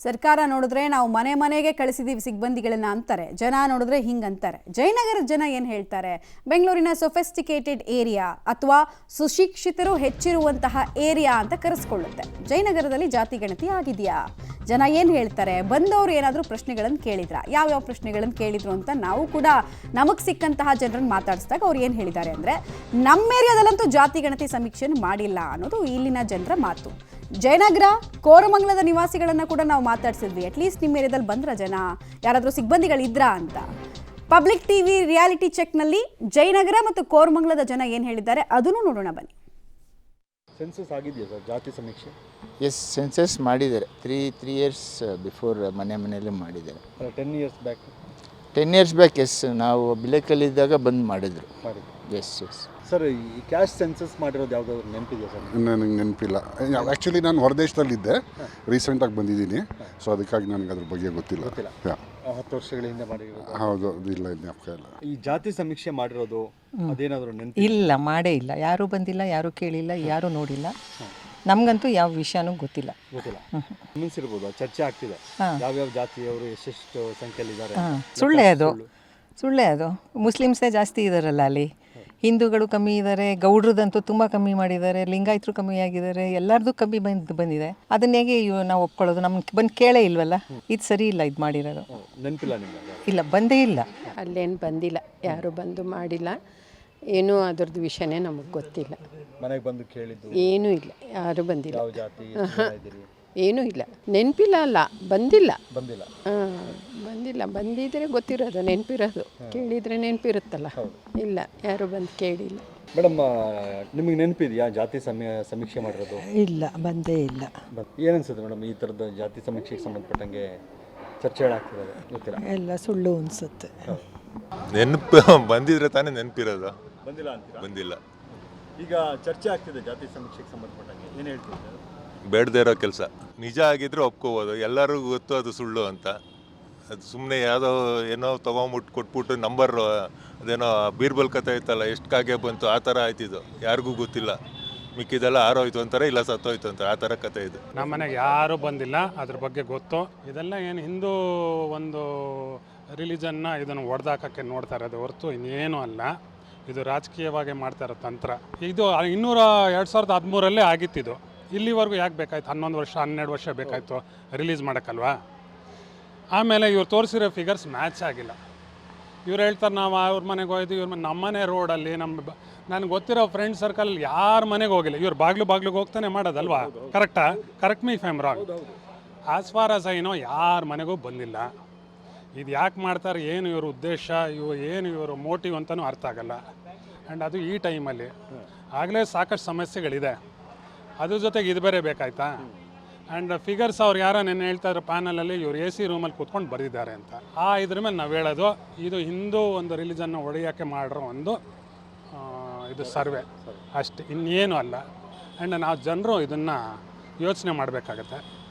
ಸರ್ಕಾರ ನೋಡಿದ್ರೆ ನಾವು ಮನೆ ಮನೆಗೆ ಕಳಿಸಿದೀವಿ ಸಿಬ್ಬಂದಿಗಳನ್ನ ಅಂತಾರೆ, ಜನ ನೋಡಿದ್ರೆ ಹಿಂಗಂತಾರೆ. ಜಯನಗರದ ಜನ ಏನು ಹೇಳ್ತಾರೆ? ಬೆಂಗಳೂರಿನ ಸೊಫೆಸ್ಟಿಕೇಟೆಡ್ ಏರಿಯಾ ಅಥವಾ ಸುಶಿಕ್ಷಿತರು ಹೆಚ್ಚಿರುವಂತಹ ಏರಿಯಾ ಅಂತ ಕರೆಸ್ಕೊಳ್ಳುತ್ತೆ. ಜಯನಗರದಲ್ಲಿ ಜಾತಿ ಗಣತಿ ಆಗಿದೆಯಾ? ಜನ ಏನು ಹೇಳ್ತಾರೆ? ಬಂದವರು ಏನಾದರೂ ಪ್ರಶ್ನೆಗಳನ್ನು ಕೇಳಿದ್ರ? ಯಾವ್ಯಾವ ಪ್ರಶ್ನೆಗಳನ್ನು ಕೇಳಿದ್ರು ಅಂತ ನಾವು ಕೂಡ ನಮಗೆ ಸಿಕ್ಕಂತಹ ಜನರನ್ನು ಮಾತಾಡಿಸಿದಾಗ ಅವ್ರು ಏನು ಹೇಳಿದ್ದಾರೆ ಅಂದರೆ, ನಮ್ಮ ಏರಿಯಾದಲ್ಲಂತೂ ಜಾತಿ ಗಣತಿ ಸಮೀಕ್ಷೆಯನ್ನು ಮಾಡಿಲ್ಲ ಅನ್ನೋದು ಇಲ್ಲಿನ ಜನರ ಮಾತು. ಜಯನಗರ ಕೋರಮಂಗಲದ ನಿವಾಸಿಗಳನ್ನ ಕೂಡ ನಾವು ಮಾತಾಡ್ಸಿದ್ವಿ. ಅಟ್ಲೀಸ್ಟ್ ನಿಮ್ಮ ಏರಿಯಾದಲ್ಲಿ ಬಂದ್ರ ಜನ, ಯಾರಾದರೂ ಸಿಬ್ಬಂದಿಗಳಿದ್ರಾ ಅಂತ. ಪಬ್ಲಿಕ್ ಟಿವಿ ರಿಯಾಲಿಟಿ ಚೆಕ್ನಲ್ಲಿ ಜಯನಗರ ಮತ್ತು ಕೋರಮಂಗಲದ ಜನ ಏನು ಹೇಳಿದ್ದಾರೆ ಅದನ್ನು ನೋಡೋಣ ಬನ್ನಿ. ಸೆನ್ಸಸ್ ಆಗಿದೆಯಾ ಸರ್, ಜಾತಿ ಸಮೀಕ್ಷೆ? ಎಸ್, ಸೆನ್ಸಸ್ ಮಾಡಿದ್ದಾರೆ. ತ್ರೀ ಇಯರ್ಸ್ ಬಿಫೋರ್ ಮನೆಯಲ್ಲಿ ಮಾಡಿದ್ದಾರೆ. 10 years back 10 years back yes, ನಾವು ಬಿಲೆಕಲ್ಲಿದ್ದಾಗ ಬಂದು ಮಾಡಿದರು. ಎಸ್ ಸರ್, ಈ ಕ್ಯಾಶ್ ಸೆನ್ಸಸ್ ಮಾಡಿರೋದು ಯಾವುದಾದ್ರು ನೆನಪಿದೆಯಾ ಸರ್? ನನಗೆ ನೆನಪಿಲ್ಲ. ಆ್ಯಕ್ಚುಲಿ ನಾನು ಹೊರದೇಶದಲ್ಲಿದ್ದೆ, ರೀಸೆಂಟಾಗಿ ಬಂದಿದ್ದೀನಿ. ಸೊ ಅದಕ್ಕಾಗಿ ನನಗೆ ಅದ್ರ ಬಗ್ಗೆ ಗೊತ್ತಿಲ್ಲ. 10 ವರ್ಷಗಳ ಹಿಂದೆ ಮಾಡಿರೋದು? ಹೌದು, ಇಲ್ಲ ಜ್ಞಾಪಕ ಇಲ್ಲ. ಈ ಜಾತಿ ಸಮೀಕ್ಷೆ ಮಾಡಿರೋದು ಅದೇನಾದರೂ ನೆನಪು? ಇಲ್ಲ, ಮಾಡೇ ಇಲ್ಲ. ಯಾರೂ ಬಂದಿಲ್ಲ, ಯಾರೂ ಕೇಳಿಲ್ಲ, ಯಾರೂ ನೋಡಿಲ್ಲ. ನಮಗಂತೂ ಯಾವ ವಿಷಯನೂ ಗೊತ್ತಿಲ್ಲ. ಗಮನಿಸಿರ್ಬೋದು, ಚರ್ಚೆ ಆಗ್ತಿದೆ ಯಾವ್ಯಾವ ಜಾತಿಯವರು ಎಷ್ಟೆಷ್ಟು ಸಂಖ್ಯೆಯಲ್ಲಿದ್ದಾರೆ. ಸುಳ್ಳೇ ಅದು. ಮುಸ್ಲಿಮ್ಸೇ ಜಾಸ್ತಿ ಇದ್ದಾರಲ್ಲ ಅಲ್ಲಿ. ಹಿಂದೂಗಳು ಕಮ್ಮಿ ಇದ್ದಾರೆ, ಗೌಡ್ರದಂತೂ ತುಂಬ ಕಮ್ಮಿ ಮಾಡಿದ್ದಾರೆ, ಲಿಂಗಾಯತರು ಕಮ್ಮಿ ಆಗಿದ್ದಾರೆ, ಎಲ್ಲರದು ಕಮ್ಮಿ ಬಂದಿದೆ. ಅದನ್ನ ಹೇಗೆ ನಾವು ಒಪ್ಕೊಳ್ಳೋದು? ನಮ್ಗೆ ಬಂದು ಕೇಳೇ ಇಲ್ವಲ್ಲ. ಇದು ಸರಿ ಇಲ್ಲ, ಇದು ಮಾಡಿರೋದು. ನೆನಪಿಲ್ಲ ನಿಮಗೆ? ಇಲ್ಲ, ಬಂದೇ ಇಲ್ಲ. ಅಲ್ಲೇನು ಬಂದಿಲ್ಲ, ಯಾರು ಬಂದು ಮಾಡಿಲ್ಲ. ಏನೂ ಅದ್ರದ್ದು ವಿಷಯನೇ ನಮಗೆ ಗೊತ್ತಿಲ್ಲ. ಮನೆಗೆ ಬಂದು ಕೇಳಿದ್ದು ಏನೂ ಇಲ್ಲ, ಯಾರು ಬಂದಿಲ್ಲ. ಯಾವ ಜಾತಿ ಏನೂ ಇಲ್ಲ, ನೆನಪಿಲ್ಲ. ಅಲ್ಲ, ಬಂದಿಲ್ಲ. ಬಂದಿಲ್ಲ. ಬಂದಿದ್ರೆ ಗೊತ್ತಿರೋದು, ನೆನಪಿರೋದು. ಕೇಳಿದರೆ ನೆನಪಿರುತ್ತಲ್ಲ. ಇಲ್ಲ, ಯಾರು ಬಂದು ಕೇಳಿಲ್ಲ. ಮೇಡಮ್, ನಿಮಗೆ ನೆನಪಿದೆಯಾ ಜಾತಿ ಸಮೀಕ್ಷೆ ಮಾಡಿರೋದು? ಇಲ್ಲ, ಬಂದೇ ಇಲ್ಲ. ಏನನ್ಸುತ್ತೆ ಮೇಡಮ್, ಈ ಥರದ ಜಾತಿ ಸಮೀಕ್ಷೆಗೆ ಸಂಬಂಧಪಟ್ಟಂಗೆ ಚರ್ಚೆಗಳಾಗ್ತಿದ್ದಾವೆ? ಗೊತ್ತಿಲ್ಲ, ಎಲ್ಲ ಸುಳ್ಳು ಅನಿಸುತ್ತೆ. ನೆನಪು ಬಂದಿದ್ರೆ ತಾನೇ ನೆನಪಿರೋದು. ಬಂದಿಲ್ಲ ಅಂತೀರಾ? ಬಂದಿಲ್ಲ. ಈಗ ಚರ್ಚೆ ಆಗ್ತಿದೆ ಜಾತಿ ಸಮೀಕ್ಷೆಗೆ ಸಂಬಂಧಪಟ್ಟಂಗೆ, ಏನು ಹೇಳ್ತಿದ್ದಾರೆ? ಬೇಡದೇ ಇರೋ ಕೆಲಸ. ನಿಜ ಆಗಿದ್ರೆ ಒಪ್ಕೋಬೋದು, ಎಲ್ಲರಿಗೂ ಗೊತ್ತು ಅದು ಸುಳ್ಳು ಅಂತ. ಅದು ಸುಮ್ಮನೆ ಯಾವುದೋ ಏನೋ ತೊಗೊಂಬಿಟ್ಟು ಕೊಟ್ಬಿಟ್ಟು ನಂಬರ್, ಅದೇನೋ ಬೀರ್ಬಲ್ ಕಥೆ ಐತಲ್ಲ, ಎಷ್ಟು ಕಾಗೆ ಬಂತು ಆ ಥರ ಆಯ್ತಿದ್ದು. ಯಾರಿಗೂ ಗೊತ್ತಿಲ್ಲ, ಮಿಕ್ಕಿದೆಲ್ಲ ಆರೋಯ್ತು ಅಂತಾರೆ, ಇಲ್ಲ ಸತ್ತೋಯ್ತು ಅಂತಾರೆ, ಆ ಥರ ಕಥೆ ಇದು. ನಮ್ಮ ಮನೆಗೆ ಯಾರೂ ಬಂದಿಲ್ಲ, ಅದ್ರ ಬಗ್ಗೆ ಗೊತ್ತು. ಇದೆಲ್ಲ ಏನು ಹಿಂದೂ ಒಂದು ರಿಲಿಜನ್ನ ಇದನ್ನು ಹೊಡೆದಾಕಕ್ಕೆ ನೋಡ್ತಾ ಇರೋದು ಹೊರತು ಇನ್ನೇನು ಅಲ್ಲ. ಇದು ರಾಜಕೀಯವಾಗಿ ಮಾಡ್ತಾ ಇರೋ ತಂತ್ರ. ಇದು 2013 ಆಗಿತ್ತಿದು. ಇಲ್ಲಿವರೆಗೂ ಯಾಕೆ ಬೇಕಾಯ್ತು? 11 ವರ್ಷ 12 ವರ್ಷ ಬೇಕಾಯಿತು ರಿಲೀಸ್ ಮಾಡೋಕ್ಕಲ್ವಾ? ಆಮೇಲೆ ಇವ್ರು ತೋರಿಸಿರೋ ಫಿಗರ್ಸ್ ಮ್ಯಾಚ್ ಆಗಿಲ್ಲ. ಇವ್ರು ಹೇಳ್ತಾರೆ ನಾವು ಅವ್ರ ಮನೆಗೆ ಹೋಯ್ತು, ಇವ್ರ ನಮ್ಮನೆ ರೋಡಲ್ಲಿ ನನಗೆ ಗೊತ್ತಿರೋ ಫ್ರೆಂಡ್ ಸರ್ಕಲ್ ಯಾರ ಮನೆಗೆ ಹೋಗಿಲ್ಲ. ಇವ್ರು ಬಾಗ್ಲಿಗೆ ಹೋಗ್ತಾನೆ ಮಾಡೋದಲ್ವಾ? Correct me if I am wrong. As far as I know ಯಾರ ಮನೆಗೂ ಬಂದಿಲ್ಲ. ಇದು ಯಾಕೆ ಮಾಡ್ತಾರೆ, ಏನು ಇವ್ರ ಉದ್ದೇಶ, ಏನು ಇವರು ಮೋಟಿವ್ ಅಂತಲೂ ಅರ್ಥ ಆಗಲ್ಲ. ಆ್ಯಂಡ್ ಅದು ಈ ಟೈಮಲ್ಲಿ ಆಗಲೇ ಸಾಕಷ್ಟು ಸಮಸ್ಯೆಗಳಿದೆ, ಅದ್ರ ಜೊತೆಗೆ ಇದು ಬೇರೆ ಬೇಕಾಯ್ತಾ? ಆ್ಯಂಡ್ ಫಿಗರ್ಸ್ ಅವ್ರು ಯಾರೋ ನೆನ್ನೆ ಹೇಳ್ತಾ ಇದ್ರು ಪ್ಯಾನಲಲ್ಲಿ, ಇವ್ರು AC ರೂಮಲ್ಲಿ ಕೂತ್ಕೊಂಡು ಬರೆದಿದ್ದಾರೆ ಅಂತ. ಇದ್ರ ಮೇಲೆ ನಾವು ಹೇಳೋದು, ಇದು ಹಿಂದೂ ಒಂದು ರಿಲಿಜನ್ನ ಒಡೆಯೋಕ್ಕೆ ಮಾಡಿರೋ ಒಂದು ಇದು ಸರ್ವೆ ಅಷ್ಟೇ, ಇನ್ನೇನು ಅಲ್ಲ. ಆ್ಯಂಡ್ ನಾವು ಜನರು ಇದನ್ನು ಯೋಚನೆ ಮಾಡಬೇಕಾಗತ್ತೆ.